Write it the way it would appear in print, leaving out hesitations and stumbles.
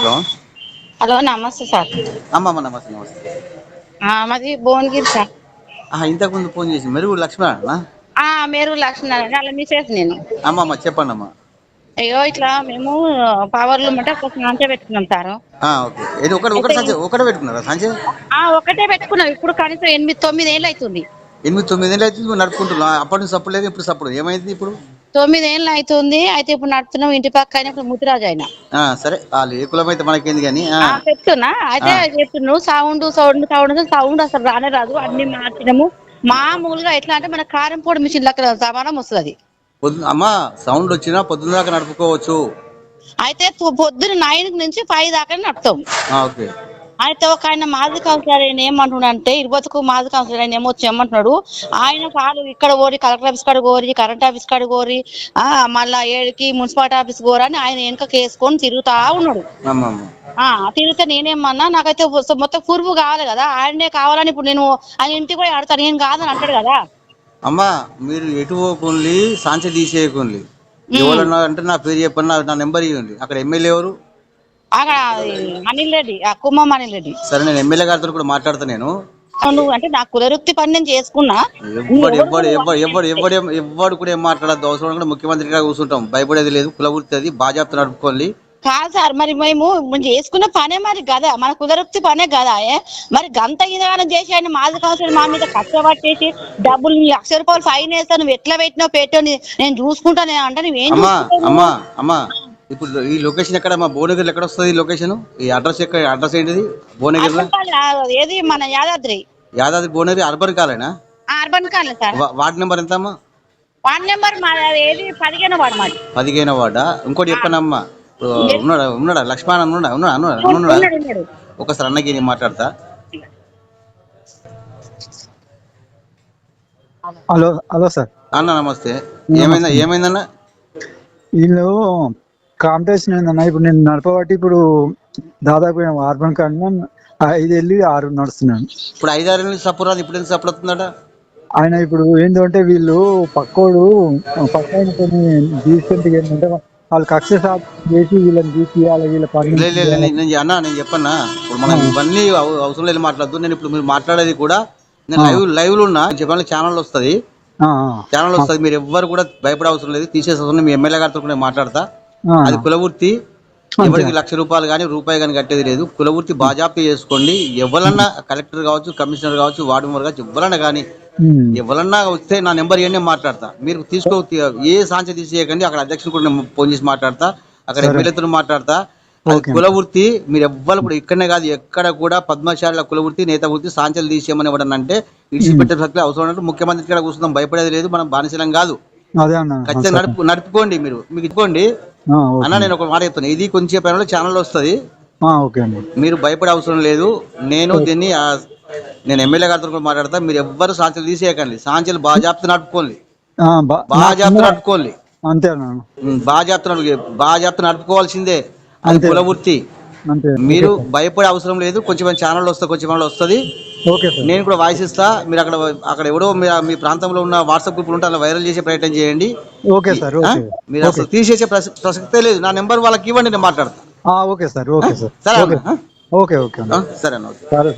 Hello hello నమస్తే sir. అమ్మమ్మ నమస్తే నమస్తే. మాది భువనగిరి సార్. ఇంతకు ముందు ఫోన్ చేసి మెరుగు లక్ష్మణ. మేరు లక్ష్మీనారాయణ అలా మిసెస్ నేను. అమ్మమ్మ చెప్పండి అమ్మా. అయ్యో ఇట్లా మేము పవర్లు అంటే ఒక సాంచ పెట్టుకున్నాం సార్. ఓకే ఇది ఒకటి అయితే ఒకటి సంచి ఒకటే పెట్టుకున్నారా సంచి? ఒకటే పెట్టుకున్నాం. ఇప్పుడు కనీసం 8-9 ఏళ్ళు అవుతుంది. 8-9 ఏళ్ళు అయితే నడుపుకుంటున్నా. అప్పటి నుంచి సప్పుడు లేదు, ఇప్పుడు సప్పుడు ఏమైంది? ఇప్పుడు 9 ఏళ్ళు అవుతుంది. అయితే ఇప్పుడు నడుపుతున్నాం. ఇంటి పక్క అయినా ఇప్పుడు ముదిరాజు అయినా సరే వాళ్ళు ఏ కులం అయితే మనకేంది కానీ చెప్తున్నా. అయితే చెప్తున్నావు సౌండ్ సౌండ్ సౌండ్ సౌండ్ అసలు రానే రాదు. అన్ని మార్చినాము. మామూలుగా ఎట్లా అంటే మన కారం పొడి మిషన్ లెక్క సమానం వస్తుంది. అమ్మా సౌండ్ వచ్చినా పొద్దున్న దాకా నడుపుకోవచ్చు. అయితే పొద్దున్న 9 నుంచి 5 దాకా నడుపుతాం. ఓకే. అయితే ఒక ఆయన మాజీ కౌన్సిలర్ ఆయన ఏమంటున్నాడు అంటే 20కు మాజీ కౌన్సిలర్ ఆయన ఏమొచ్చి ఏమంటున్నాడు, ఆయన కాదు ఇక్కడ కోరి కలెక్టర్ ఆఫీస్ కాడ కోరి కరెంట్ ఆఫీస్ కాడ కోరి మళ్ళా 7కి మున్సిపాలిటీ ఆఫీస్ కోరని ఆయన వెనక కేసుకొని తిరుగుతా ఉన్నాడు. తిరిగితే నేనేమన్నా నాకైతే మొత్తం పూర్వు కావాలి కదా, ఆయనే కావాలని ఇప్పుడు నేను ఆయన ఇంటికి పోయి ఆడతాను, నేను కాదని అంటాడు కదా. అమ్మా మీరు ఎటు పోకుండి సాంచ తీసేయకుండి. ఎవరన్నా అంటే నా పేరు చెప్పండి, నా నెంబర్ ఇవ్వండి. అక్కడ ఎమ్మెల్యే ఎవరు? అక్కడ అనిల్ రెడ్డి, కుమ్మం అనిల్ రెడ్డి. సరే నేను ఎమ్మెల్యే గారితో కూడా మాట్లాడతా. నేను నువ్వు అంటే నా కులవృత్తి పని నేను చేసుకున్నా. ఎవ్వడు కూడా ఏం మాట్లాడద్దు. అవసరం కూడా ముఖ్యమంత్రి గారు కూర్చుంటాం. భయపడేది లేదు. కులవృత్తి అది బాధ్యత నడుపుకోవాలి. కాదు సార్, మరి మేము చేసుకున్న పనే మరి కదా, మన కులవృత్తి పనే కదా. మరి గంత ఇదగానం చేసి ఆయన మాజీ కౌన్సిలర్ మా మీద కష్టపట్టేసి డబ్బులు ₹1,00,000 ఫైన్ వేస్తా, నువ్వు ఎట్లా పెట్టినావు పెట్టావు నేను చూసుకుంటా అంటే నువ్వేం అమ్మా ఇప్పుడు ఈ లొకేషన్ ఎక్కడ? మా భువనగిరి ఎక్కడ వస్తుంది ఈ లొకేషన్? ఈ అడ్రస్ ఎక్కడ? అడ్రస్ ఏంటిది? భువనగిరి ఏది మన యాదాద్రి భువనగిరి అర్బన్ కాలేనా? అర్బన్ కాలే సార్. వార్డ్ నెంబర్ ఎంత అమ్మా? వార్డ్ నెంబర్ ఏది 15వ వార్డ్ మాది. 15వ వార్డా? ఇంకోటి చెప్పండి అమ్మా. ఉన్నాడా లక్ష్మణ్? ఉన్నాడా? ఒకసారి అన్నకి నేను మాట్లాడతా. Hello hello sir. అన్న నమస్తే. ఏమైందన్నా? వీళ్ళు కాంపిటీషన్ ఏందన్నా, ఇప్పుడు నేను నడపబట్టి ఇప్పుడు దాదాపు అర్బన్ కానీ 5 వెళ్ళి 6 నడుస్తున్నాను. ఇప్పుడు 5-6 నుంచి సపోర్ట్ రాదు. ఇప్పుడు ఎందుకు సపోర్ట్ అవుతుందట? ఆయన ఇప్పుడు ఏంటంటే వీళ్ళు పక్కోడు పక్కన కొన్ని డీసెంట్ ఏంటంటే వాళ్ళు కక్ష చేసి వీళ్ళని తీసియాలి, వీళ్ళ పని. నేను చెప్పన్నా. ఇప్పుడు మనం ఇవన్నీ అవసరం లేదు, మాట్లాడద్దు. నేను ఇప్పుడు మీరు మాట్లాడేది కూడా నేను లైవ్ లో ఉన్నా. చెప్పాలి ఛానల్ వస్తుంది. మీరు ఎవ్వరు కూడా భయపడే అవసరం లేదు. తీసేసి మీ ఎమ్మెల్యే గారితో కూడా మాట్లాడతా. అది కులవృత్తి. ఎవరికి ₹1,00,000 కానీ రూపాయి కానీ కట్టేది లేదు. కులవృత్తి బాజాప్తి చేసుకోండి. ఎవరన్నా కలెక్టర్ కావచ్చు, కమిషనర్ కావచ్చు, వార్డు మెంబర్ కావచ్చు, ఎవరన్నా కానీ ఎవరన్నా వస్తే నా నెంబర్ ఇవన్నీ మాట్లాడతా. మీరు ఏ సాంచ తీసేయకండి. అక్కడ అధ్యక్షుడు కూడా ఫోన్ చేసి మాట్లాడతా. అక్కడ ఎమ్మెల్యేతో మాట్లాడతా. కులవృత్తి మీరు ఎవ్వరు కూడా ఇక్కడనే కాదు ఎక్కడ కూడా పద్మశాల కులవృత్తి, నేత వృత్తి సాంచలు తీసేయమని ఇవ్వడం అంటే ఇడిచిపెట్టే శక్తి అవసరం అంటే ముఖ్యమంత్రి ఇక్కడ కూర్చుందాం. భయపడేది లేదు. మనం బానిసలం కాదు. ఖచ్చితంగా నడుపుకోండి. మీకు ఇచ్చుకోండి అన్న. నేను ఒక మాట చెప్తాను. ఇది కొంచెం పైన ఛానల్ వస్తుంది. మీరు భయపడే అవసరం లేదు. నేను ఎమ్మెల్యే గారితో కూడా మాట్లాడతా. మీరు ఎవ్వరు సాంచలు తీసేయకండి. సాంచలు బాజాప్తి నడుపుకోండి. బాజాప్తి నడుపుకోవాల్సిందే. అది కులవృత్తి. మీరు భయపడే అవసరం లేదు. కొంచెం ఛానల్ వస్తుంది. నేను కూడా వాయిస్ ఇస్తా. మీరు అక్కడ ఎవడో మీ ప్రాంతంలో ఉన్న వాట్సాప్ గ్రూప్ ఉంటే అలా వైరల్ చేసే ప్రయత్నం చేయండి. మీరు అసలు తీసేసే ప్రసక్తే లేదు. నా నెంబర్ వాళ్ళకి ఇవ్వండి, నేను మాట్లాడతా. Okay sir. Okay sir. సరే ఓకే ఓకే. సరే అన్న. సరే.